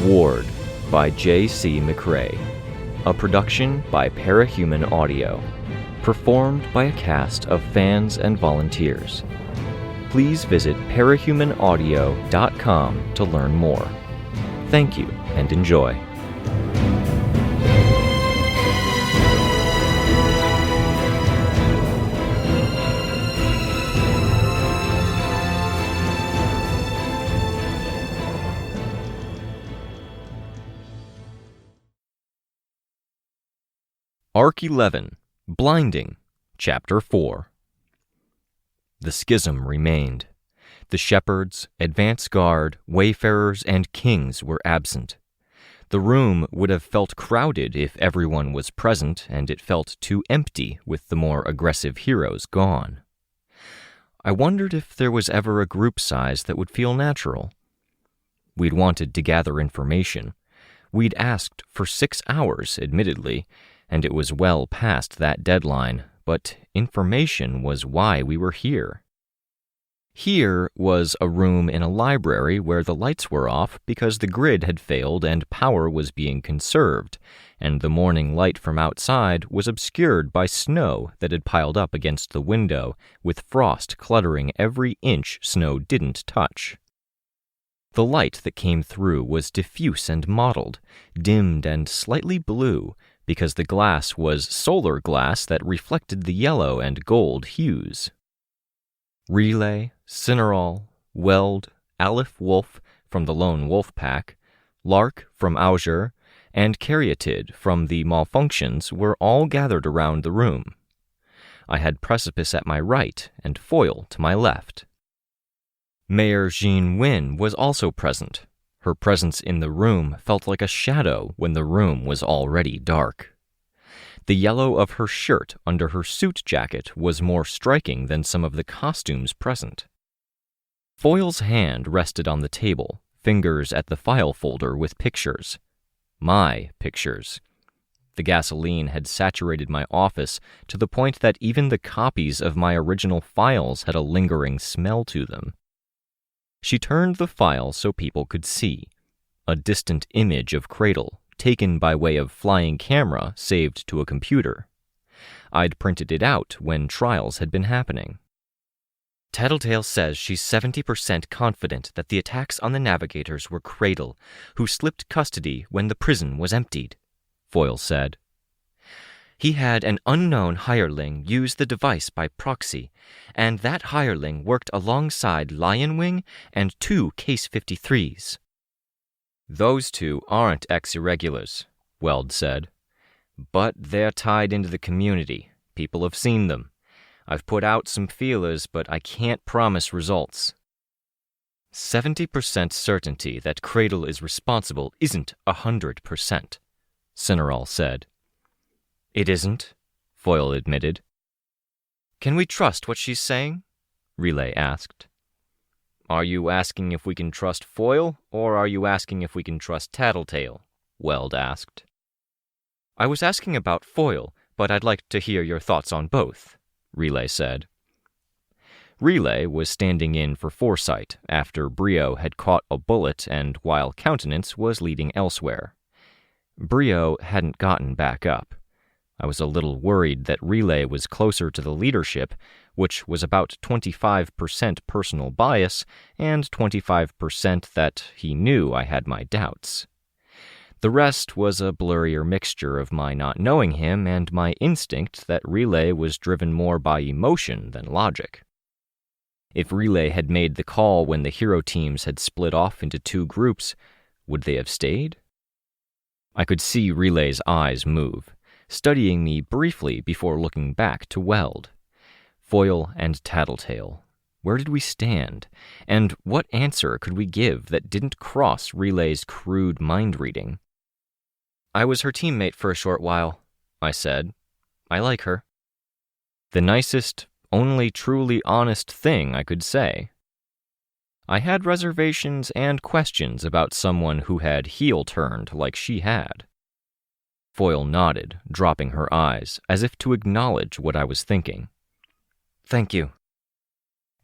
Ward by J.C. McCrae. A production by Parahuman Audio. Performed by a cast of fans and volunteers. Please visit parahumanaudio.com to learn more. Thank you and enjoy. Arc 11, Blinding, Chapter 4. The schism remained. The shepherds, advance guard, wayfarers, and kings were absent. The room would have felt crowded if everyone was present, and it felt too empty with the more aggressive heroes gone. I wondered if there was ever a group size that would feel natural. We'd wanted to gather information. We'd asked for 6 hours, admittedly, and it was well past that deadline, but information was why we were here. Here was a room in a library where the lights were off because the grid had failed and power was being conserved, and the morning light from outside was obscured by snow that had piled up against the window, with frost cluttering every inch snow didn't touch. The light that came through was diffuse and mottled, dimmed and slightly blue, because the glass was solar glass that reflected the yellow and gold hues. Relay, Cineral, Weld, Aleph Wolf from the Lone Wolf Pack, Lark from Auger, and Caryatid from the Malfunctions were all gathered around the room. I had Precipice at my right and Foil to my left. Mayor Jean Wynn was also present. Her presence in the room felt like a shadow when the room was already dark. The yellow of her shirt under her suit jacket was more striking than some of the costumes present. Foil's hand rested on the table, fingers at the file folder with pictures. My pictures. The gasoline had saturated my office to the point that even the copies of my original files had a lingering smell to them. She turned the file so people could see. A distant image of Cradle, taken by way of flying camera saved to a computer. I'd printed it out when trials had been happening. Tattletale says she's 70% confident that the attacks on the navigators were Cradle, who slipped custody when the prison was emptied, Foil said. He had an unknown hireling use the device by proxy, and that hireling worked alongside Lionwing and 2 Case 53s. Those 2 aren't ex-irregulars, Weld said. But they're tied into the community. People have seen them. I've put out some feelers, but I can't promise results. 70% certainty that Cradle is responsible isn't 100%, Cineral said. It isn't, Foil admitted. Can we trust what she's saying? Relay asked. Are you asking if we can trust Foil, or are you asking if we can trust Tattletale? Weld asked. I was asking about Foil, but I'd like to hear your thoughts on both, Relay said. Relay was standing in for Foresight after Brio had caught a bullet and while Countenance was leading elsewhere. Brio hadn't gotten back up. I was a little worried that Relay was closer to the leadership, which was about 25% personal bias and 25% that he knew I had my doubts. The rest was a blurrier mixture of my not knowing him and my instinct that Relay was driven more by emotion than logic. If Relay had made the call when the hero teams had split off into 2 groups, would they have stayed? I could see Relay's eyes move, studying me briefly before looking back to Weld. Foil and Tattletale. Where did we stand? And what answer could we give that didn't cross Relay's crude mind-reading? I was her teammate for a short while, I said. I like her. The nicest, only truly honest thing I could say. I had reservations and questions about someone who had heel-turned like she had. Foil nodded, dropping her eyes, as if to acknowledge what I was thinking. Thank you.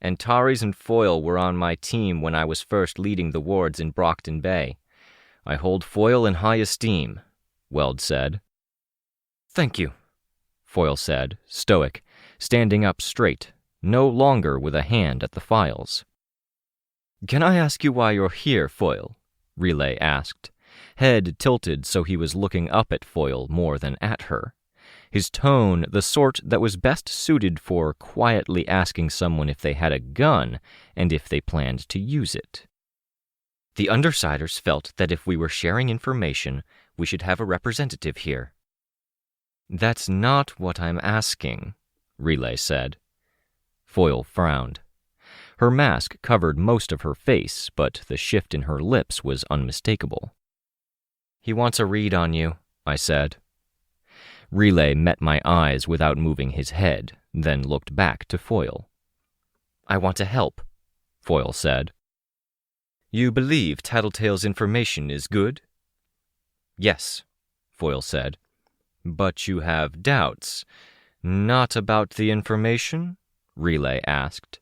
Antares and Foil were on my team when I was first leading the wards in Brockton Bay. I hold Foyle in high esteem, Weld said. Thank you, Foyle said, stoic, standing up straight, no longer with a hand at the files. Can I ask you why you're here, Foyle? Relay asked, head tilted so he was looking up at Foyle more than at her. His tone the sort that was best suited for quietly asking someone if they had a gun and if they planned to use it. The Undersiders felt that if we were sharing information, we should have a representative here. That's not what I'm asking, Relay said. Foyle frowned. Her mask covered most of her face, but the shift in her lips was unmistakable. He wants a read on you, I said. Relay met my eyes without moving his head, then looked back to Foyle. I want to help, Foyle said. You believe Tattletale's information is good? Yes, Foyle said. But you have doubts. Not about the information? Relay asked.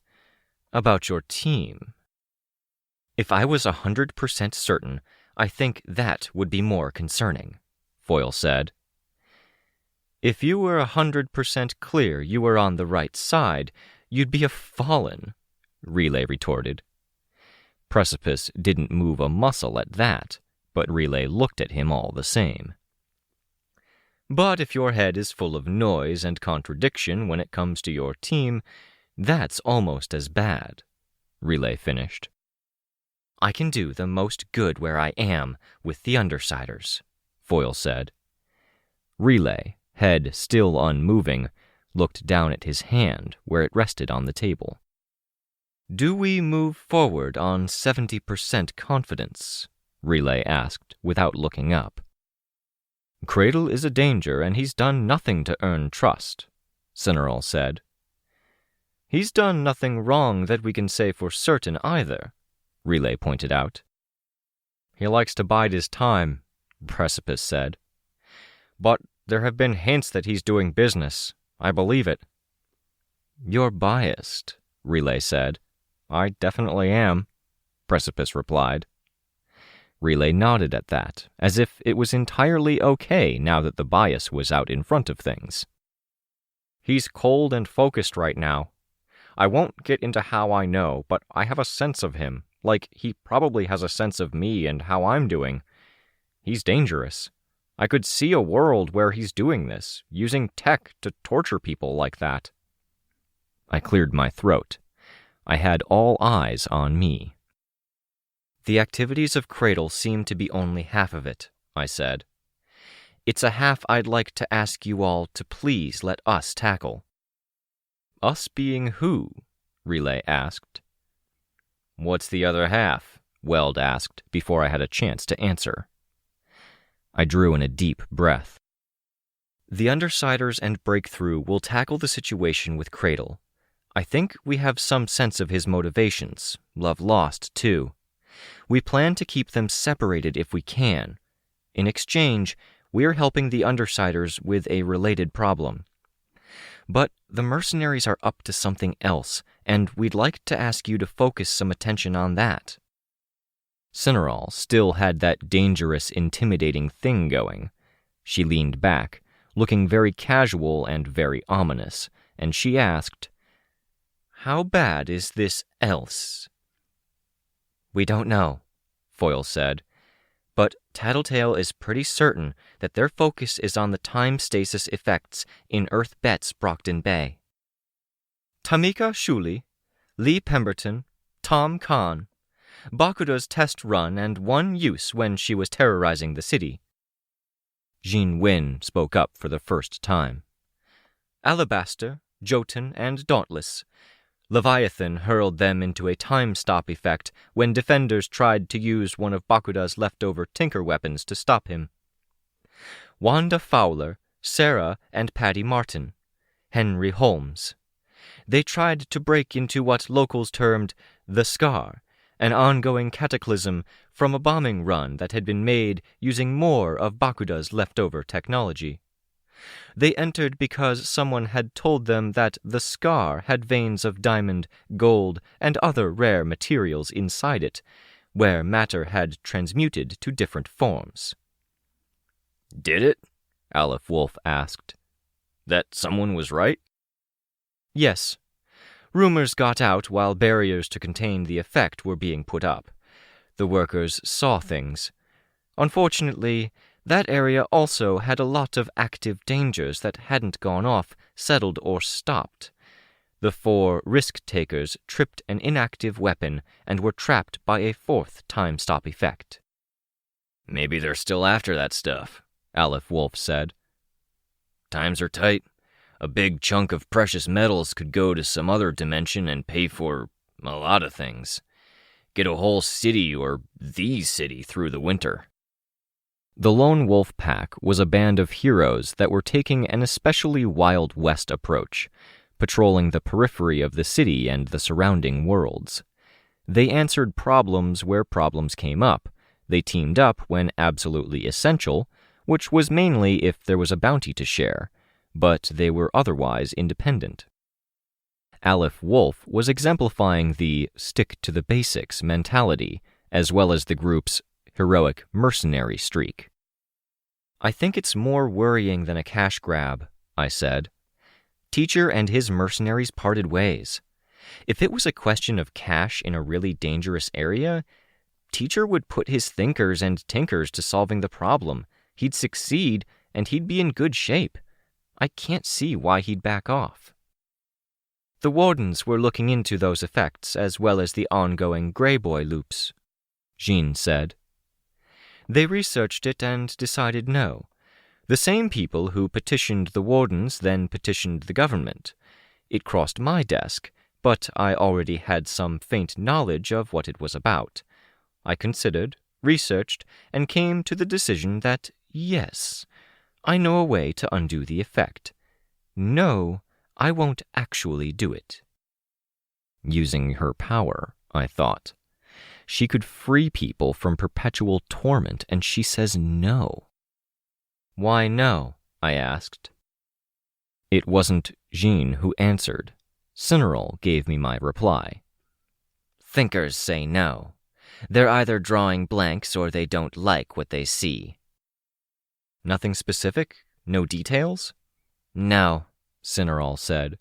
About your team. If I was 100% certain, I think that would be more concerning, Foyle said. If you were 100% clear you were on the right side, you'd be a Fallen, Relay retorted. Precipice didn't move a muscle at that, but Relay looked at him all the same. But if your head is full of noise and contradiction when it comes to your team, that's almost as bad, Relay finished. I can do the most good where I am with the Undersiders, Foyle said. Relay, head still unmoving, looked down at his hand where it rested on the table. Do we move forward on 70% confidence? Relay asked without looking up. Cradle is a danger and he's done nothing to earn trust, Cineral said. He's done nothing wrong that we can say for certain either, Relay pointed out. He likes to bide his time, Precipice said. But there have been hints that he's doing business. I believe it. You're biased, Relay said. I definitely am, Precipice replied. Relay nodded at that, as if it was entirely okay now that the bias was out in front of things. He's cold and focused right now. I won't get into how I know, but I have a sense of him, like he probably has a sense of me and how I'm doing. He's dangerous. I could see a world where he's doing this, using tech to torture people like that. I cleared my throat. I had all eyes on me. The activities of Cradle seem to be only half of it, I said. It's a half I'd like to ask you all to please let us tackle. Us being who? Relay asked. What's the other half? Weld asked before I had a chance to answer. I drew in a deep breath. The Undersiders and Breakthrough will tackle the situation with Cradle. I think we have some sense of his motivations, love lost too. We plan to keep them separated if we can. In exchange, we're helping the Undersiders with a related problem. But the mercenaries are up to something else, and we'd like to ask you to focus some attention on that. Cineral still had that dangerous, intimidating thing going. She leaned back, looking very casual and very ominous, and she asked, How bad is this else? We don't know, Foyle said, but Tattletale is pretty certain that their focus is on the time stasis effects in Earth Bet's Brockton Bay. Tamika Shuley, Lee Pemberton, Tom Kahn, Bakuda's test run and one use when she was terrorizing the city. Jean Wynn spoke up for the first time. Alabaster, Jotun, and Dauntless. Leviathan hurled them into a time-stop effect when defenders tried to use one of Bakuda's leftover tinker weapons to stop him. Wanda Fowler, Sarah, and Patty Martin. Henry Holmes. They tried to break into what locals termed the Scar, an ongoing cataclysm from a bombing run that had been made using more of Bakuda's leftover technology. They entered because someone had told them that the Scar had veins of diamond, gold, and other rare materials inside it, where matter had transmuted to different forms. "Did it?" Aleph Wolf asked. "That someone was right?" Yes. Rumors got out while barriers to contain the effect were being put up. The workers saw things. Unfortunately, that area also had a lot of active dangers that hadn't gone off, settled, or stopped. The 4 risk-takers tripped an inactive weapon and were trapped by a 4th time-stop effect. "Maybe they're still after that stuff," Aleph Wolf said. "Times are tight. A big chunk of precious metals could go to some other dimension and pay for a lot of things. Get a whole city or the city through the winter." The Lone Wolf Pack was a band of heroes that were taking an especially Wild West approach, patrolling the periphery of the city and the surrounding worlds. They answered problems where problems came up. They teamed up when absolutely essential, which was mainly if there was a bounty to share, but they were otherwise independent. Aleph Wolf was exemplifying the stick-to-the-basics mentality, as well as the group's heroic mercenary streak. "I think it's more worrying than a cash grab," I said. "Teacher and his mercenaries parted ways. If it was a question of cash in a really dangerous area, Teacher would put his thinkers and tinkers to solving the problem. He'd succeed, and he'd be in good shape. I can't see why he'd back off." "The Wardens were looking into those effects as well as the ongoing Grey Boy loops," Jean said. "They researched it and decided no. The same people who petitioned the Wardens then petitioned the government. It crossed my desk, but I already had some faint knowledge of what it was about. I considered, researched, and came to the decision that, yes, I know a way to undo the effect. No, I won't actually do it." Using her power, I thought. She could free people from perpetual torment, and she says no. "Why no?" I asked. It wasn't Jean who answered. Cineral gave me my reply. "Thinkers say no. They're either drawing blanks or they don't like what they see." "Nothing specific? No details?" "No," Cineral said.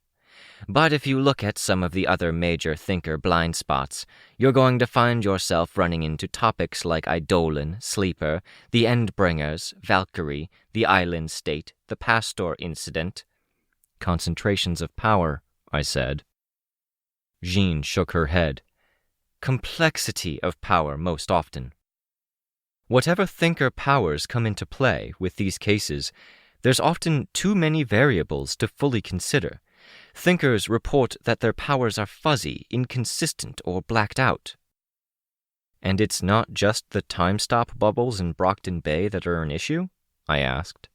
"But if you look at some of the other major thinker blind spots, you're going to find yourself running into topics like Eidolon, Sleeper, the Endbringers, Valkyrie, the Island State, the Pastor Incident." "Concentrations of power," I said. Jean shook her head. "Complexity of power most often. Whatever thinker powers come into play with these cases, there's often too many variables to fully consider. Thinkers report that their powers are fuzzy, inconsistent, or blacked out." "And it's not just the time-stop bubbles in Brockton Bay that are an issue?" I asked.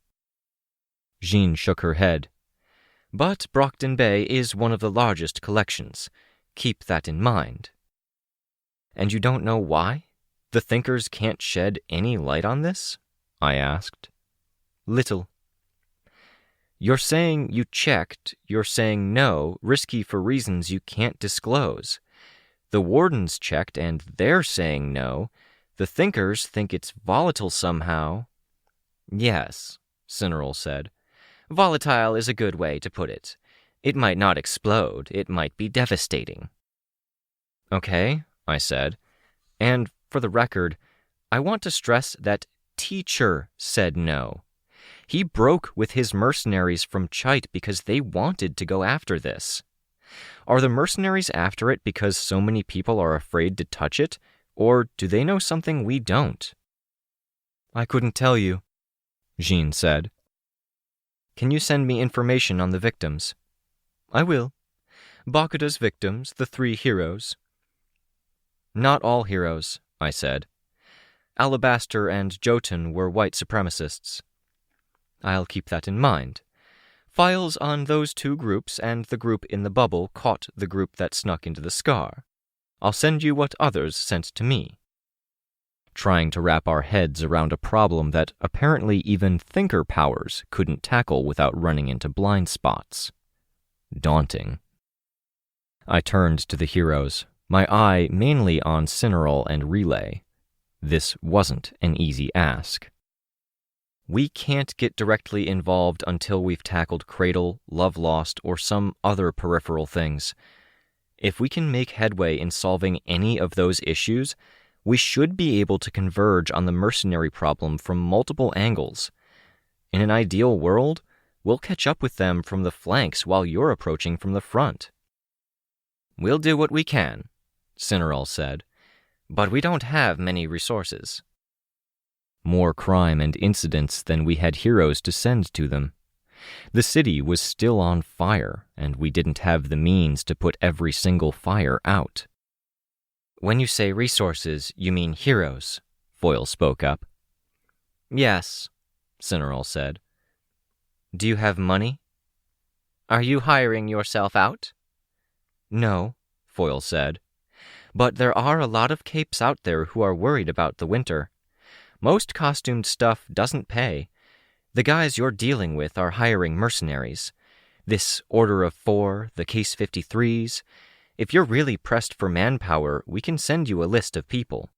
Jean shook her head. "But Brockton Bay is one of the largest collections. Keep that in mind." "And you don't know why? The thinkers can't shed any light on this?" I asked. "Little." "You're saying you checked, you're saying no, risky for reasons you can't disclose. The Wardens checked and they're saying no. The thinkers think it's volatile somehow." "Yes," Cineral said. "Volatile is a good way to put it. It might not explode, it might be devastating." "Okay," I said. "And for the record, I want to stress that Teacher said no. He broke with his mercenaries from Chite because they wanted to go after this. Are the mercenaries after it because so many people are afraid to touch it, or do they know something we don't?" "I couldn't tell you," Jean said. "Can you send me information on the victims?" "I will. Bakuda's victims, the 3 heroes." "Not all heroes," I said. Alabaster and Jotun were white supremacists." "I'll keep that in mind. Files on those 2 groups and the group in the bubble caught the group that snuck into the scar. I'll send you what others sent to me." Trying to wrap our heads around a problem that apparently even thinker powers couldn't tackle without running into blind spots. Daunting. I turned to the heroes. my eye mainly on Cineral and Relay. This wasn't an easy ask. We can't get directly involved until we've tackled Cradle, Love Lost, or some other peripheral things. If we can make headway in solving any of those issues, we should be able to converge on the mercenary problem from multiple angles. In an ideal world, we'll catch up with them from the flanks while you're approaching from the front. We'll do what we can, Cineral said, but we don't have many resources. More crime and incidents than we had heroes to send to them. The city was still on fire, and we didn't have the means to put every single fire out. When you say resources, you mean heroes, Foyle spoke up. Yes, Cineral said. Do you have money? Are you hiring yourself out? No, Foyle said. But there are a lot of capes out there who are worried about the winter. Most costumed stuff doesn't pay. The guys you're dealing with are hiring mercenaries. This Order of 4, the Case 53s. If you're really pressed for manpower, we can send you a list of people.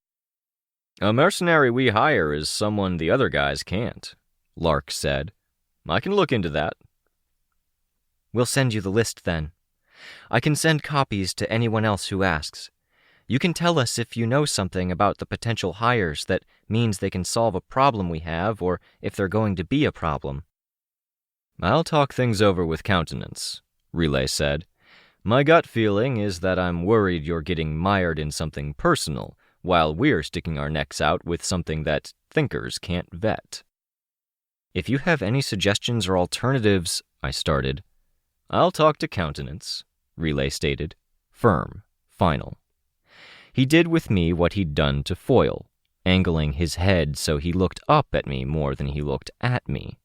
A mercenary we hire is someone the other guys can't, Lark said. I can look into that. We'll send you the list then. I can send copies to anyone else who asks. You can tell us if you know something about the potential hires that means they can solve a problem we have or if they're going to be a problem. I'll talk things over with Countenance, Relay said. My gut feeling is that I'm worried you're getting mired in something personal while we're sticking our necks out with something that thinkers can't vet. If you have any suggestions or alternatives, I started. I'll talk to Countenance, Relay stated. Firm, final. He did with me what he'd done to Foyle, angling his head so he looked up at me more than he looked at me.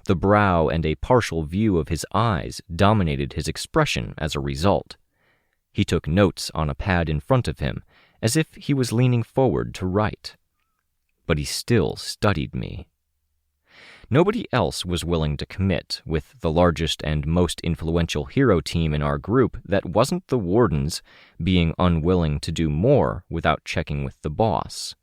The brow and a partial view of his eyes dominated his expression as a result. He took notes on a pad in front of him, as if he was leaning forward to write. But he still studied me. Nobody else was willing to commit with the largest and most influential hero team in our group that wasn't the Wardens being unwilling to do more without checking with the boss.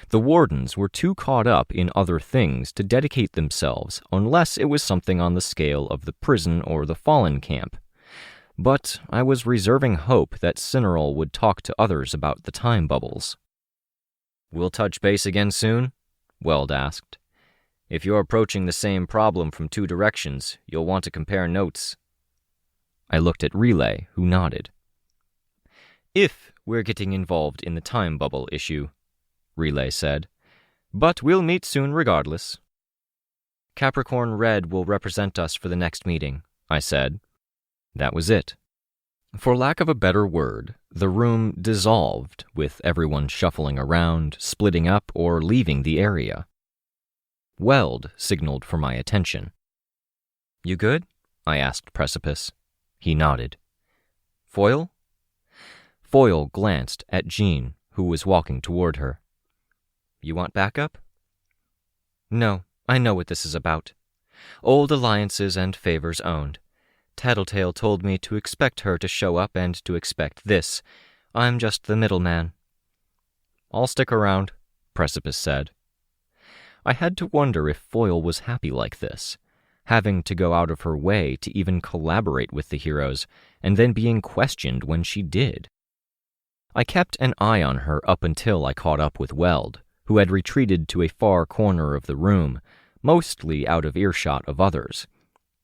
The Wardens were too caught up in other things to dedicate themselves unless it was something on the scale of the prison or the Fallen camp. But I was reserving hope that Cineral would talk to others about the time bubbles. We'll touch base again soon? Weld asked. If you're approaching the same problem from two directions, you'll want to compare notes. I looked at Relay, who nodded. If we're getting involved in the time bubble issue, Relay said. But we'll meet soon regardless. Capricorn Red will represent us for the next meeting, I said. That was it. For lack of a better word, the room dissolved, with everyone shuffling around, splitting up, or leaving the area. Weld signaled for my attention. You good? I asked Precipice. He nodded. Foyle? Foyle glanced at Jean, who was walking toward her. You want backup? No, I know what this is about. Old alliances and favors owned. Tattletale told me to expect her to show up and to expect this. I'm just the middleman. I'll stick around, Precipice said. I had to wonder if Foyle was happy like this, having to go out of her way to even collaborate with the heroes, and then being questioned when she did. I kept an eye on her up until I caught up with Weld, who had retreated to a far corner of the room, mostly out of earshot of others.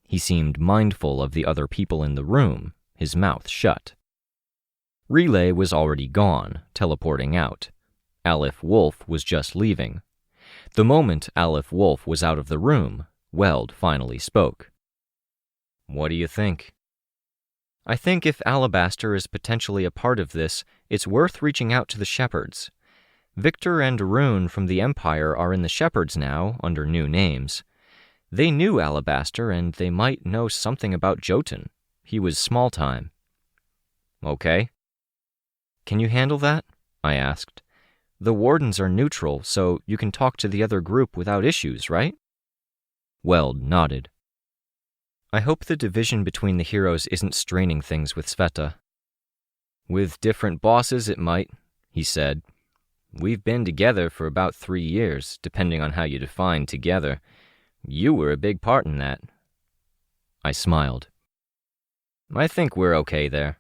He seemed mindful of the other people in the room, his mouth shut. Relay was already gone, teleporting out. Aleph Wolf was just leaving. The moment Aleph Wolf was out of the room, Weld finally spoke. What do you think? I think if Alabaster is potentially a part of this, it's worth reaching out to the Shepherds. Victor and Rune from the Empire are in the Shepherds now, under new names. They knew Alabaster, and they might know something about Jotun. He was small time. Okay. Can you handle that? I asked. The Wardens are neutral, so you can talk to the other group without issues, right? Weld nodded. I hope the division between the heroes isn't straining things with Sveta. With different bosses, it might, he said. We've been together for about 3 years, depending on how you define together. You were a big part in that. I smiled. I think we're okay there.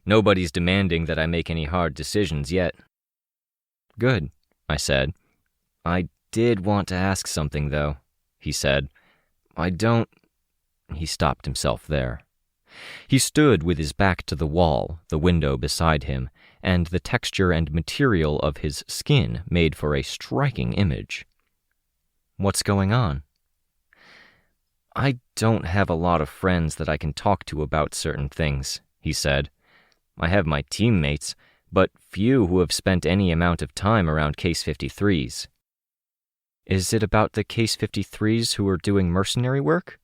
Nobody's demanding that I make any hard decisions yet. Good, I said. I did want to ask something, though, he said. I don't... He stopped himself there. He stood with his back to the wall, the window beside him, and the texture and material of his skin made for a striking image. What's going on? I don't have a lot of friends that I can talk to about certain things, he said. I have my teammates, but few who have spent any amount of time around Case 53s. Is it about the Case 53s who are doing mercenary work?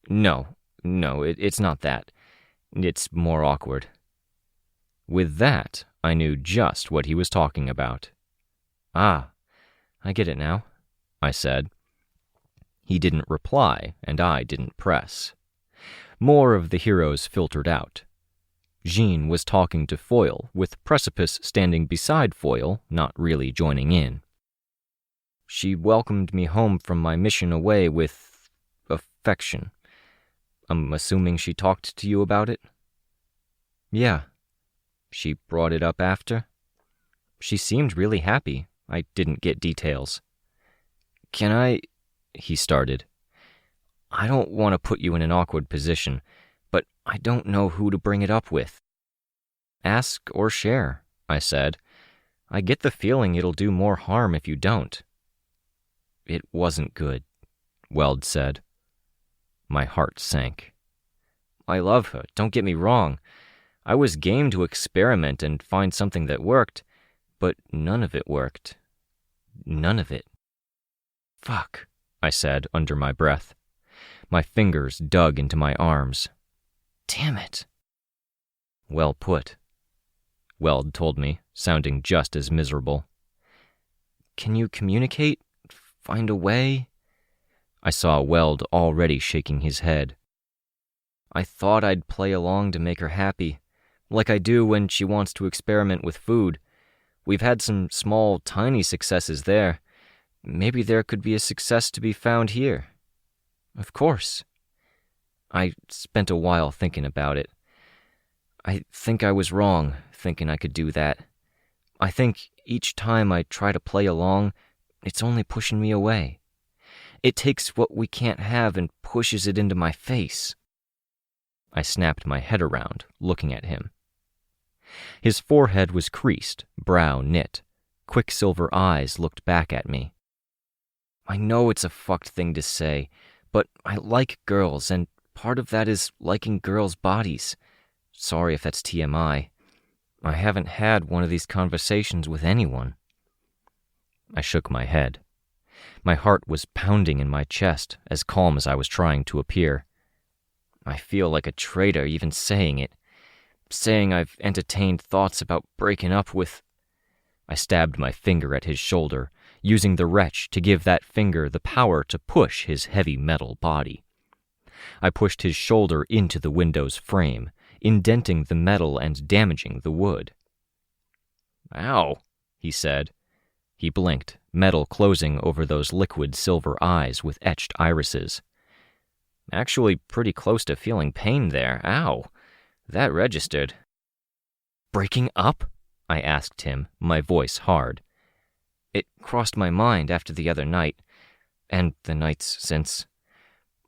No, it's not that. It's more awkward. With that, I knew just what he was talking about. Ah, I get it now, I said. He didn't reply, and I didn't press. More of the heroes filtered out. Jean was talking to Foyle, with Precipice standing beside Foyle, not really joining in. She welcomed me home from my mission away with affection. I'm assuming she talked to you about it? Yeah. She brought it up after? She seemed really happy. I didn't get details. Can I... He started. I don't want to put you in an awkward position, but I don't know who to bring it up with. Ask or share, I said. I get the feeling it'll do more harm if you don't. It wasn't good, Weld said. My heart sank. I love her, don't get me wrong. I was game to experiment and find something that worked, but none of it worked. None of it. Fuck, I said under my breath. My fingers dug into my arms. Damn it. Well put, Weld told me, sounding just as miserable. Can you communicate? Find a way? I saw Weld already shaking his head. I thought I'd play along to make her happy, like I do when she wants to experiment with food. We've had some small, tiny successes there. Maybe there could be a success to be found here. Of course. I spent a while thinking about it. I think I was wrong, thinking I could do that. I think each time I try to play along, it's only pushing me away. It takes what we can't have and pushes it into my face. I snapped my head around, looking at him. His forehead was creased, brow knit. Quicksilver eyes looked back at me. I know it's a fucked thing to say, but I like girls, and part of that is liking girls' bodies. Sorry if that's TMI. I haven't had one of these conversations with anyone. I shook my head. My heart was pounding in my chest, as calm as I was trying to appear. I feel like a traitor even saying it. Saying I've entertained thoughts about breaking up with... I stabbed my finger at his shoulder, using the wretch to give that finger the power to push his heavy metal body. I pushed his shoulder into the window's frame, indenting the metal and damaging the wood. Ow, he said. He blinked, metal closing over those liquid silver eyes with etched irises. Actually pretty close to feeling pain there. Ow. That registered. Breaking up? I asked him, my voice hard. It crossed my mind after the other night, and the nights since.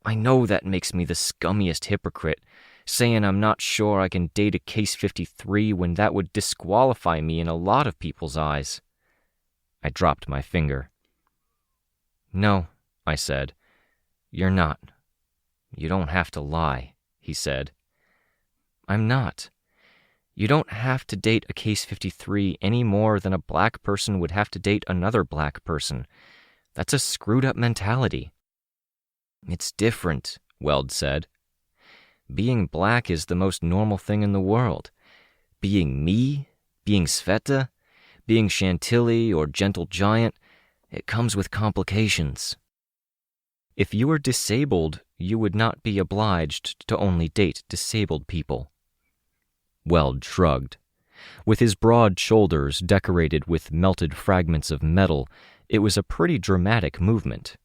I know that makes me the scummiest hypocrite, saying I'm not sure I can date a Case 53 when that would disqualify me in a lot of people's eyes. I dropped my finger. No, I said. You're not. You don't have to lie, he said. I'm not. You don't have to date a Case 53 any more than a black person would have to date another black person. That's a screwed up mentality. It's different, Weld said. Being black is the most normal thing in the world. Being me, being Sveta, being Chantilly or Gentle Giant, it comes with complications. If you were disabled, you would not be obliged to only date disabled people. Weld shrugged. With his broad shoulders decorated with melted fragments of metal, it was a pretty dramatic movement.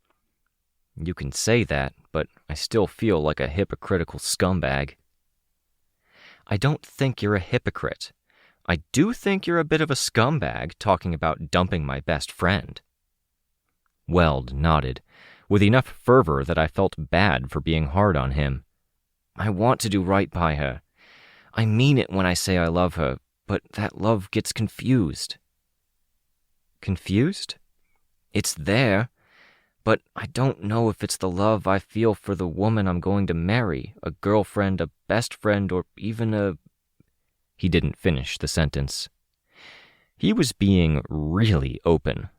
You can say that, but I still feel like a hypocritical scumbag. I don't think you're a hypocrite. I do think you're a bit of a scumbag talking about dumping my best friend. Weld nodded, with enough fervor that I felt bad for being hard on him. I want to do right by her. I mean it when I say I love her, but that love gets confused. Confused? It's there, but I don't know if it's the love I feel for the woman I'm going to marry, a girlfriend, a best friend, or even a... He didn't finish the sentence. He was being really open.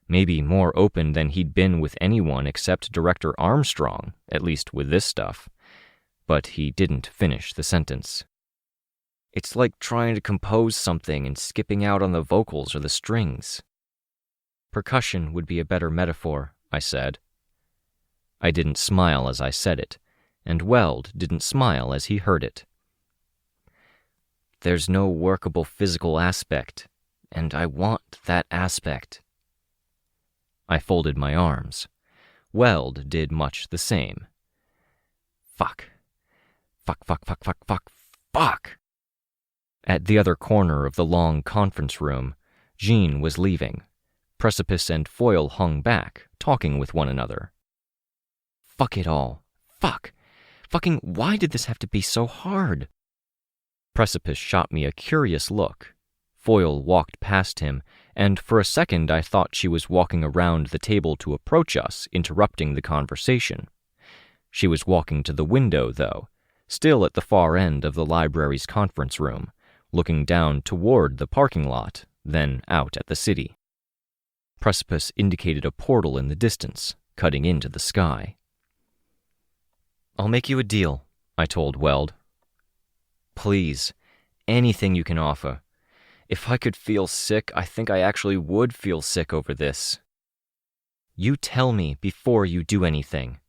Maybe more open than he'd been with anyone except Director Armstrong, at least with this stuff. But he didn't finish the sentence. It's like trying to compose something and skipping out on the vocals or the strings. Percussion would be a better metaphor, I said. I didn't smile as I said it, and Weld didn't smile as he heard it. There's no workable physical aspect, and I want that aspect. I folded my arms. Weld did much the same. Fuck. Fuck, fuck, fuck, fuck, fuck, fuck! At the other corner of the long conference room, Jean was leaving. Precipice and Foyle hung back, talking with one another. Fuck it all. Fuck. Fucking why did this have to be so hard? Precipice shot me a curious look. Foyle walked past him, and for a second I thought she was walking around the table to approach us, interrupting the conversation. She was walking to the window, though, still at the far end of the library's conference room, looking down toward the parking lot, then out at the city. Precipice indicated a portal in the distance, cutting into the sky. I'll make you a deal, I told Weld. Please, anything you can offer. If I could feel sick, I think I actually would feel sick over this. You tell me before you do anything.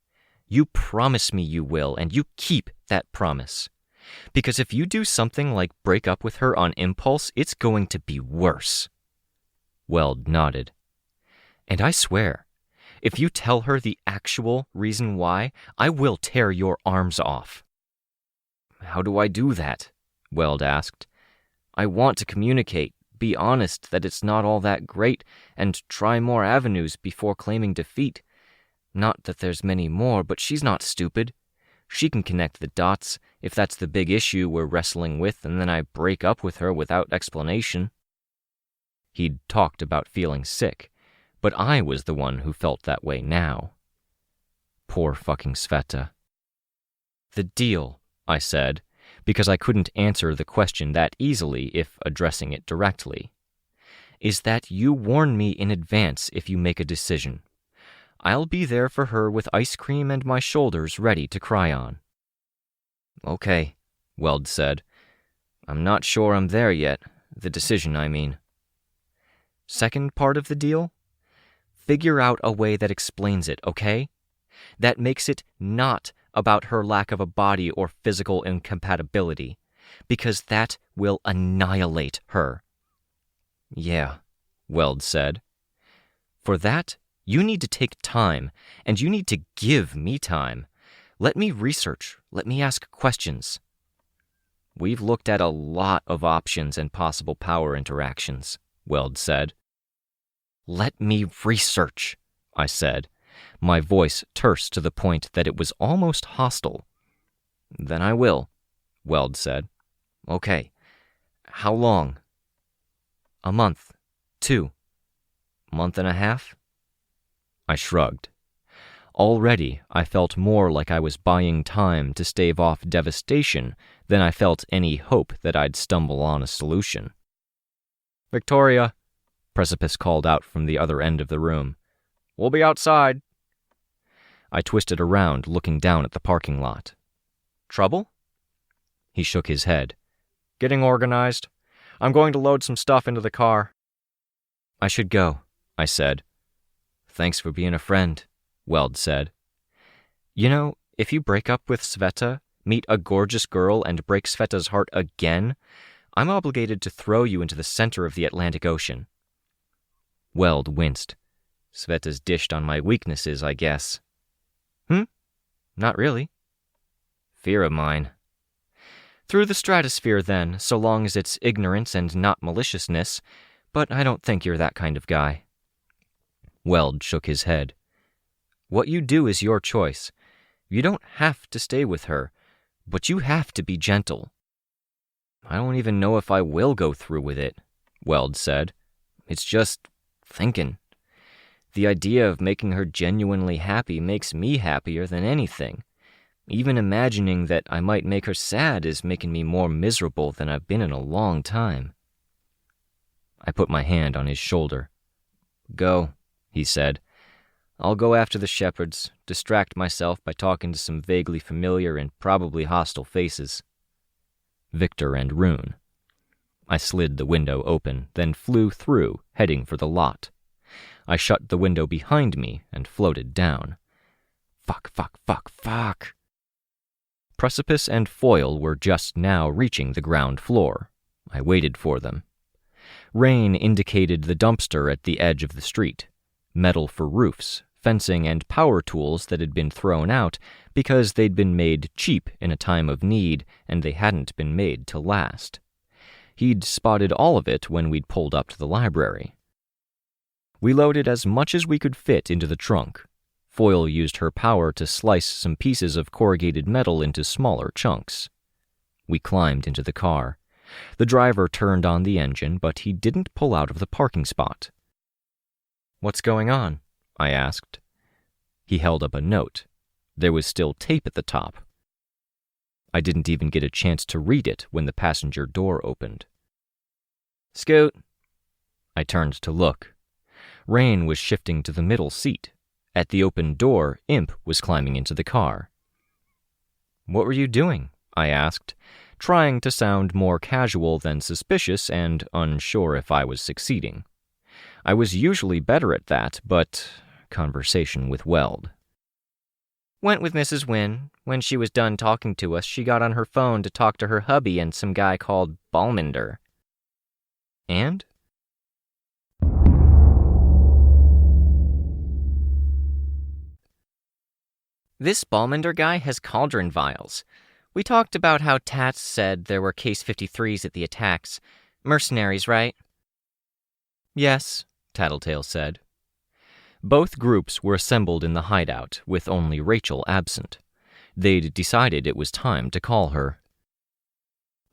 You promise me you will, and you keep that promise. Because if you do something like break up with her on impulse, it's going to be worse. Weld nodded. And I swear, if you tell her the actual reason why, I will tear your arms off. How do I do that? Weld asked. I want to communicate, be honest that it's not all that great, and try more avenues before claiming defeat. Not that there's many more, but she's not stupid. She can connect the dots, if that's the big issue we're wrestling with, and then I break up with her without explanation. He'd talked about feeling sick, but I was the one who felt that way now. Poor fucking Sveta. The deal, I said, because I couldn't answer the question that easily if addressing it directly, is that you warn me in advance if you make a decision. I'll be there for her with ice cream and my shoulders ready to cry on. Okay, Weld said. I'm not sure I'm there yet. The decision, I mean. Second part of the deal? Figure out a way that explains it, okay? That makes it not about her lack of a body or physical incompatibility, because that will annihilate her. Yeah, Weld said. For that, you need to take time, and you need to give me time. Let me research. Let me ask questions. We've looked at a lot of options and possible power interactions, Weld said. Let me research, I said, my voice terse to the point that it was almost hostile. Then I will, Weld said. Okay. How long? A month. 2. Month and a half? I shrugged. Already, I felt more like I was buying time to stave off devastation than I felt any hope that I'd stumble on a solution. Victoria, Precipice called out from the other end of the room. We'll be outside. I twisted around, looking down at the parking lot. Trouble? He shook his head. Getting organized. I'm going to load some stuff into the car. I should go, I said. Thanks for being a friend, Weld said. You know, if you break up with Sveta, meet a gorgeous girl and break Sveta's heart again, I'm obligated to throw you into the center of the Atlantic Ocean." Weld winced. "Sveta's dished on my weaknesses, I guess." Not really." "Fear of mine." "Through the stratosphere, then, so long as it's ignorance and not maliciousness, but I don't think you're that kind of guy." Weld shook his head. "What you do is your choice. You don't have to stay with her, but you have to be gentle." "I don't even know if I will go through with it," Weld said. "It's just thinking. The idea of making her genuinely happy makes me happier than anything. Even imagining that I might make her sad is making me more miserable than I've been in a long time." I put my hand on his shoulder. "Go," he said. "I'll go after the shepherds, distract myself by talking to some vaguely familiar and probably hostile faces. Victor and Rune." I slid the window open, then flew through, heading for the lot. I shut the window behind me and floated down. Fuck. Precipice and Foil were just now reaching the ground floor. I waited for them. Rein indicated the dumpster at the edge of the street. Metal for roofs, fencing, and power tools that had been thrown out because they'd been made cheap in a time of need and they hadn't been made to last. He'd spotted all of it when we'd pulled up to the library. We loaded as much as we could fit into the trunk. Foil used her power to slice some pieces of corrugated metal into smaller chunks. We climbed into the car. The driver turned on the engine, but he didn't pull out of the parking spot. "What's going on?" I asked. He held up a note. There was still tape at the top. I didn't even get a chance to read it when the passenger door opened. "Scoot." I turned to look. Rein was shifting to the middle seat. At the open door, Imp was climbing into the car. "What were you doing?" I asked, trying to sound more casual than suspicious and unsure if I was succeeding. I was usually better at that, but conversation with Weld. "Went with Mrs. Wynne. When she was done talking to us, she got on her phone to talk to her hubby and some guy called Balmander." "And?" "This Balmander guy has cauldron vials. We talked about how Tats said there were Case 53s at the attacks. Mercenaries, right?" "Yes," Tattletale said. Both groups were assembled in the hideout, with only Rachel absent. They'd decided it was time to call her.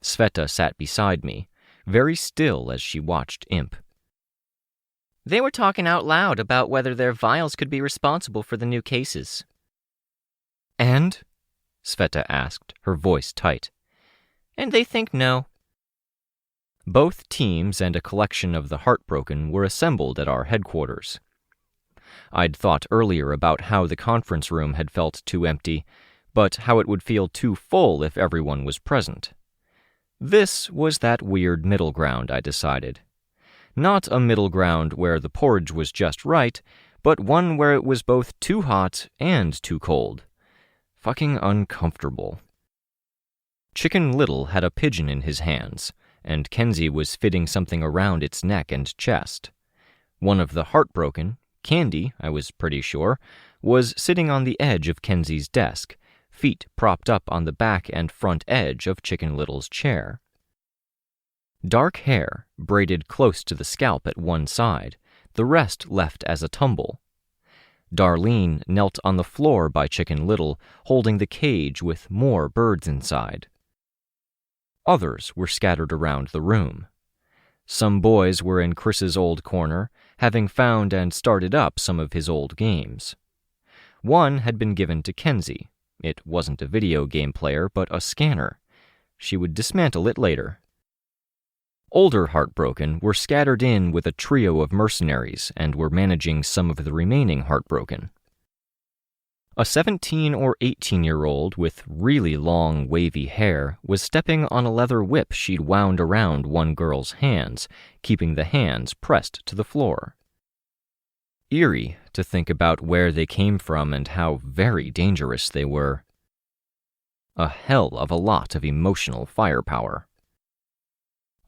Sveta sat beside me, very still as she watched Imp. "They were talking out loud about whether their vials could be responsible for the new cases." "And?" Sveta asked, her voice tight. "And they think no." Both teams and a collection of the heartbroken were assembled at our headquarters. I'd thought earlier about how the conference room had felt too empty, but how it would feel too full if everyone was present. This was that weird middle ground, I decided. Not a middle ground where the porridge was just right, but one where it was both too hot and too cold. Fucking uncomfortable. Chicken Little had a pigeon in his hands, and Kenzie was fitting something around its neck and chest. One of the heartbroken, Candy, I was pretty sure, was sitting on the edge of Kenzie's desk, feet propped up on the back and front edge of Chicken Little's chair. Dark hair, braided close to the scalp at one side, the rest left as a tumble. Darlene knelt on the floor by Chicken Little, holding the cage with more birds inside. Others were scattered around the room. Some boys were in Chris's old corner, having found and started up some of his old games. One had been given to Kenzie. It wasn't a video game player, but a scanner. She would dismantle it later. Older Heartbroken were scattered in with a trio of mercenaries and were managing some of the remaining Heartbroken. A 17 or 18-year-old with really long, wavy hair was stepping on a leather whip she'd wound around one girl's hands, keeping the hands pressed to the floor. Eerie to think about where they came from and how very dangerous they were. A hell of a lot of emotional firepower.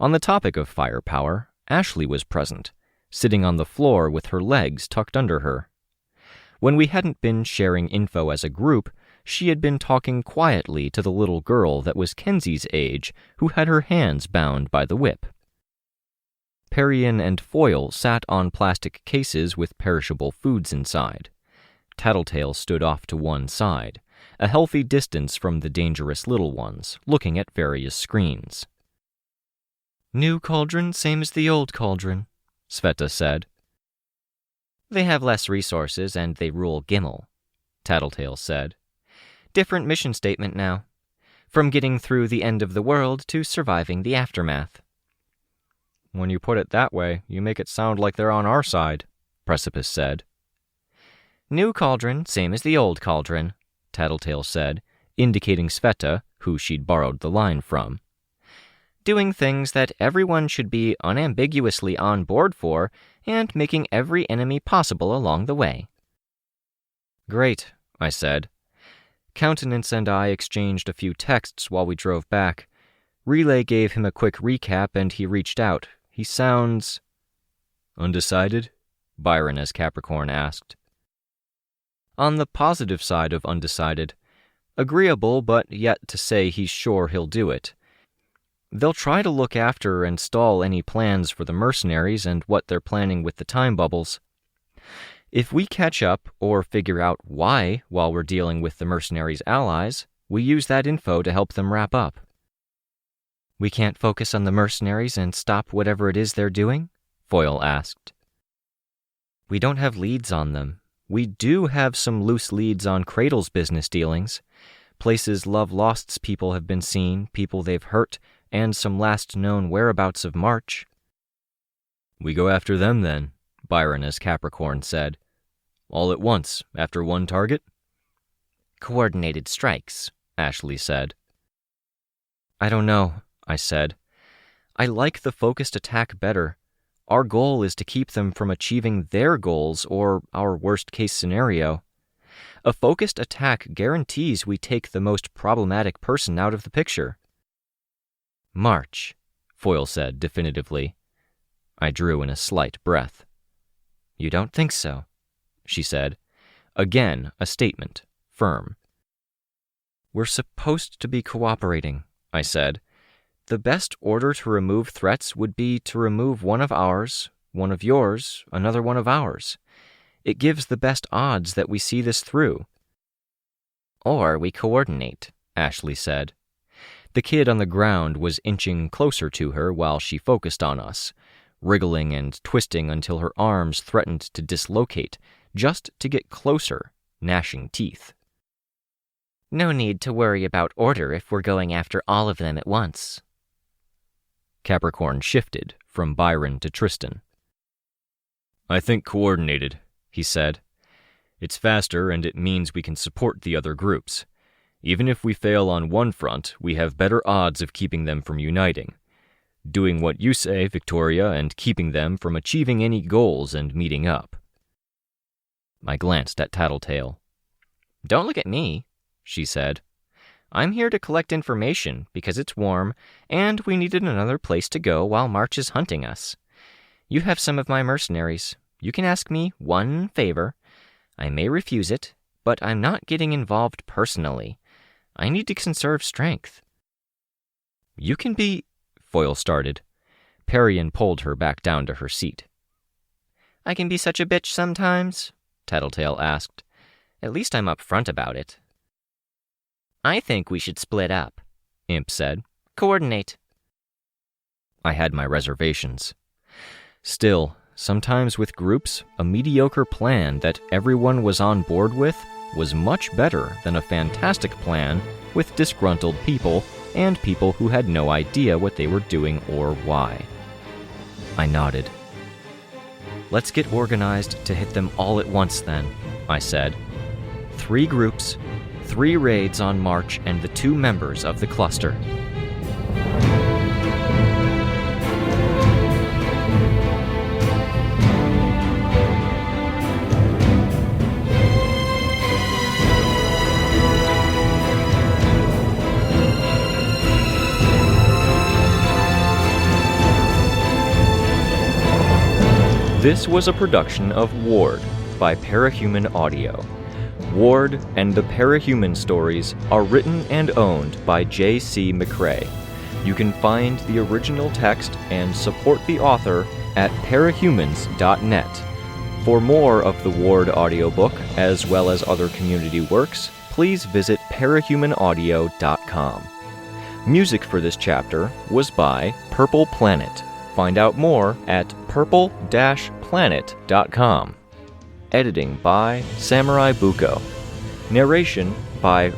On the topic of firepower, Ashley was present, sitting on the floor with her legs tucked under her. When we hadn't been sharing info as a group, she had been talking quietly to the little girl that was Kenzie's age who had her hands bound by the whip. Perian and Foil sat on plastic cases with perishable foods inside. Tattletale stood off to one side, a healthy distance from the dangerous little ones, looking at various screens. "New cauldron, same as the old cauldron," Sveta said. "They have less resources and they rule Gimel," Tattletale said. "Different mission statement now. From getting through the end of the world to surviving the aftermath." "When you put it that way, you make it sound like they're on our side," Precipice said. "New cauldron, same as the old cauldron," Tattletale said, indicating Sveta, who she'd borrowed the line from. "Doing things that everyone should be unambiguously on board for, and making every enemy possible along the way." "Great," I said. Countenance and I exchanged a few texts while we drove back. Relay gave him a quick recap and he reached out. "He sounds..." "Undecided?" Byron as Capricorn asked. "On the positive side of undecided. Agreeable, but yet to say he's sure he'll do it. They'll try to look after and stall any plans for the mercenaries and what they're planning with the time bubbles. If we catch up or figure out why while we're dealing with the mercenaries' allies, we use that info to help them wrap up." "We can't focus on the mercenaries and stop whatever it is they're doing?" Foil asked. "We don't have leads on them. We do have some loose leads on Cradle's business dealings. Places Love Lost's people have been seen, people they've hurt, and some last known whereabouts of March." "We go after them then," Byron as Capricorn said. "All at once, after one target?" "Coordinated strikes," Ashley said. "I don't know," I said. "I like the focused attack better. Our goal is to keep them from achieving their goals or our worst-case scenario. A focused attack guarantees we take the most problematic person out of the picture." "March," Foil said definitively. I drew in a slight breath. "You don't think so?" she said. Again, a statement, firm. "We're supposed to be cooperating," I said. "The best order to remove threats would be to remove one of ours, one of yours, another one of ours. It gives the best odds that we see this through." "Or we coordinate," Ashley said. The kid on the ground was inching closer to her while she focused on us, wriggling and twisting until her arms threatened to dislocate, just to get closer, gnashing teeth. "No need to worry about order if we're going after all of them at once." Capricorn shifted from Byron to Tristan. "I think coordinated," he said. "It's faster and it means we can support the other groups. Even if we fail on one front, we have better odds of keeping them from uniting. Doing what you say, Victoria, and keeping them from achieving any goals and meeting up." I glanced at Tattletale. "Don't look at me," she said. "I'm here to collect information because it's warm, and we needed another place to go while March is hunting us. You have some of my mercenaries. You can ask me one favor. I may refuse it, but I'm not getting involved personally. I need to conserve strength." "You can be..." Foil started. Perian pulled her back down to her seat. "I can be such a bitch sometimes?" Tattletale asked. "At least I'm upfront about it." "I think we should split up," Imp said. "Coordinate." I had my reservations. Still, sometimes with groups, a mediocre plan that everyone was on board with was much better than a fantastic plan with disgruntled people and people who had no idea what they were doing or why. I nodded. "Let's get organized to hit them all at once then," I said. 3 groups, 3 raids on March and the 2 members of the cluster. This was a production of Ward by Parahuman Audio. Ward and the Parahuman stories are written and owned by J.C. McCrae. You can find the original text and support the author at parahumans.net. For more of the Ward audiobook, as well as other community works, please visit parahumanaudio.com. Music for this chapter was by Purple Planet. Find out more at purple-planet.com. Editing by SamuraiBuko. Narration by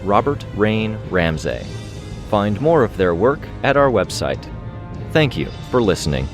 Rein Ramsay. Find more of their work at our website. Thank you for listening.